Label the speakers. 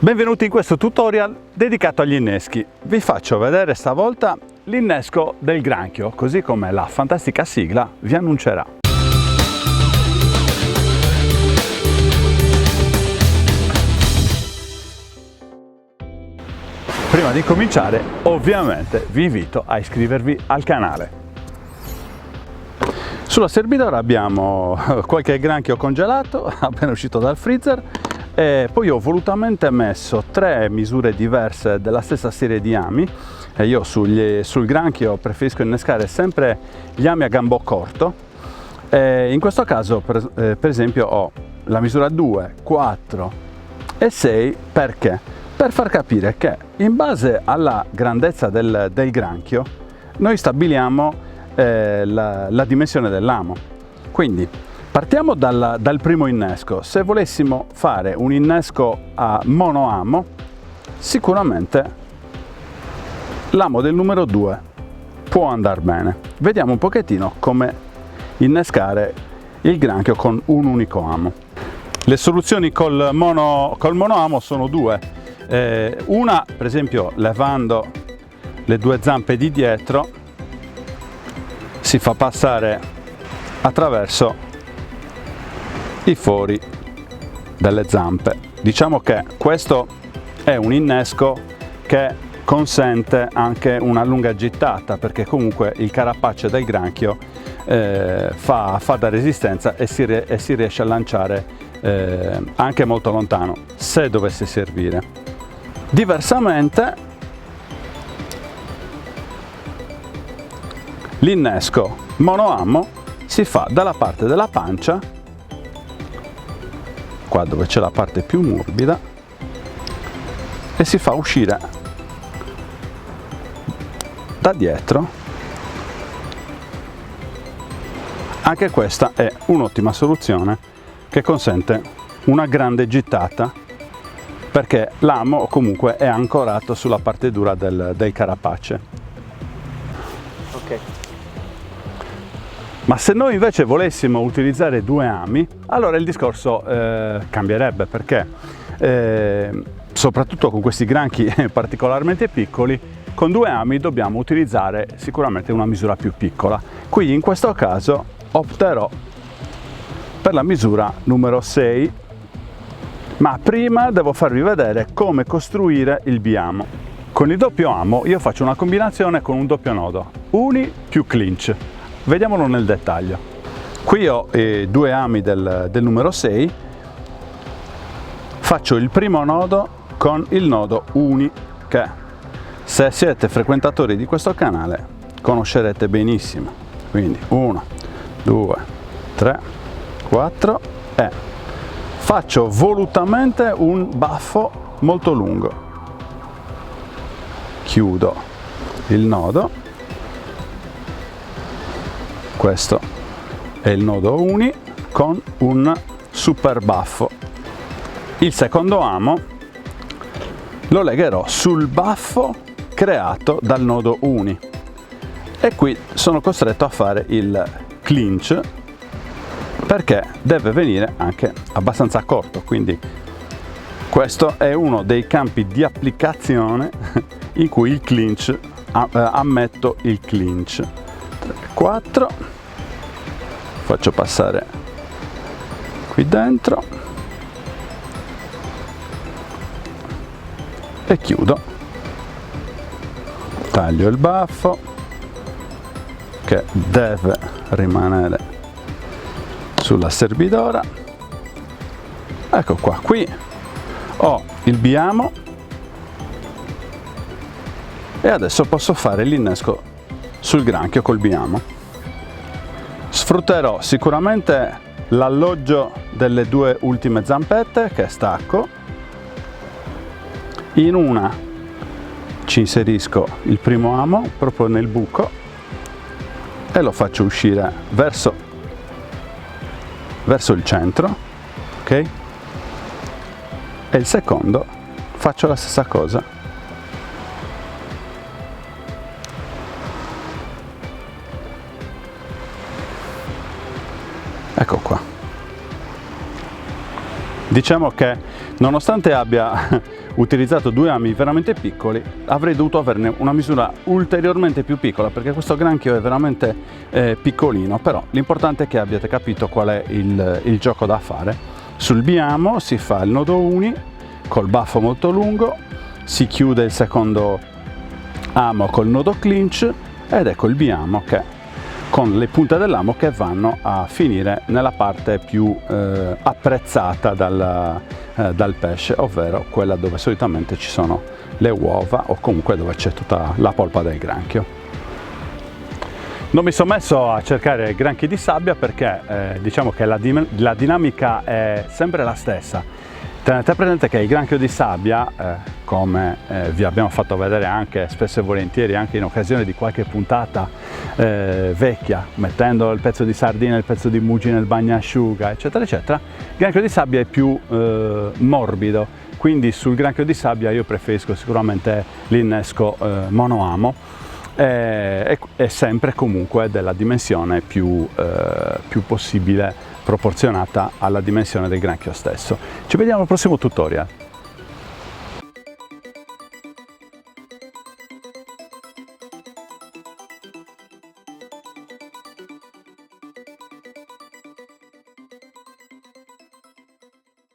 Speaker 1: Benvenuti in questo tutorial dedicato agli inneschi. Vi faccio vedere stavolta l'innesco del granchio, così come la fantastica sigla vi annuncerà. Prima di cominciare, ovviamente vi invito a iscrivervi al canale. Sulla servidora abbiamo qualche granchio congelato appena uscito dal freezer. E poi ho volutamente messo 3 misure diverse della stessa serie di ami. E io sul granchio preferisco innescare sempre gli ami a gambo corto. E in questo caso per esempio ho la misura 2, 4 e 6 perché? Per far capire che in base alla grandezza del granchio noi stabiliamo la dimensione dell'amo. Quindi partiamo dal primo innesco. Se volessimo fare un innesco a monoamo, sicuramente l'amo del numero 2 può andare bene. Vediamo un pochettino come innescare il granchio con un unico amo. Le soluzioni col monoamo sono due. Una, per esempio, levando le 2 zampe di dietro, si fa passare attraverso i fori delle zampe. Diciamo che questo è un innesco che consente anche una lunga gittata, perché comunque il carapace del granchio fa da resistenza e si riesce a lanciare anche molto lontano se dovesse servire. Diversamente l'innesco monoamo si fa dalla parte della pancia, qua dove c'è la parte più morbida, e si fa uscire da dietro. Anche questa è un'ottima soluzione che consente una grande gittata, perché l'amo comunque è ancorato sulla parte dura del carapace. Ok. Ma se noi invece volessimo utilizzare 2 ami, allora il discorso cambierebbe, perché soprattutto con questi granchi particolarmente piccoli, con 2 ami dobbiamo utilizzare sicuramente una misura più piccola. Quindi in questo caso opterò per la misura numero 6, ma prima devo farvi vedere come costruire il biamo. Con il doppio amo io faccio una combinazione con un doppio nodo, uni più clinch. Vediamolo nel dettaglio. Qui ho 2 ami del numero 6, faccio il primo nodo con il nodo uni, che se siete frequentatori di questo canale conoscerete benissimo. Quindi 1, 2, 3, 4 e faccio volutamente un baffo molto lungo. Chiudo il nodo. Questo è il nodo uni con un super baffo. Il secondo amo lo legherò sul baffo creato dal nodo uni e qui sono costretto a fare il clinch, perché deve venire anche abbastanza corto. Quindi questo è uno dei campi di applicazione in cui il clinch ammetto il clinch. 3, 4, faccio passare qui dentro e chiudo. Taglio il baffo che deve rimanere sulla servidora. Ecco qua, qui ho il biamo e adesso posso fare l'innesco sul granchio col biamo. Sfrutterò sicuramente l'alloggio delle 2 ultime zampette che stacco. In una ci inserisco il primo amo proprio nel buco e lo faccio uscire verso il centro, ok? E il secondo faccio la stessa cosa. Ecco qua. Diciamo che nonostante abbia utilizzato due ami veramente piccoli, avrei dovuto averne una misura ulteriormente più piccola, perché questo granchio è veramente piccolino, però l'importante è che abbiate capito qual è il gioco da fare. Sul biamo si fa il nodo uni col baffo molto lungo, si chiude il secondo amo col nodo clinch ed ecco il biamo che con le punte dell'amo che vanno a finire nella parte più apprezzata dal pesce, ovvero quella dove solitamente ci sono le uova o comunque dove c'è tutta la polpa del granchio. Non mi sono messo a cercare granchi di sabbia perché diciamo che la dinamica è sempre la stessa. Tenete presente che il granchio di sabbia, come vi abbiamo fatto vedere anche spesso e volentieri anche in occasione di qualche puntata vecchia, mettendo il pezzo di sardina, il pezzo di mugi nel bagnasciuga, eccetera eccetera, il granchio di sabbia è più morbido, quindi sul granchio di sabbia io preferisco sicuramente l'innesco monoamo, è sempre comunque della dimensione più possibile proporzionata alla dimensione del granchio stesso. Ci vediamo al prossimo tutorial.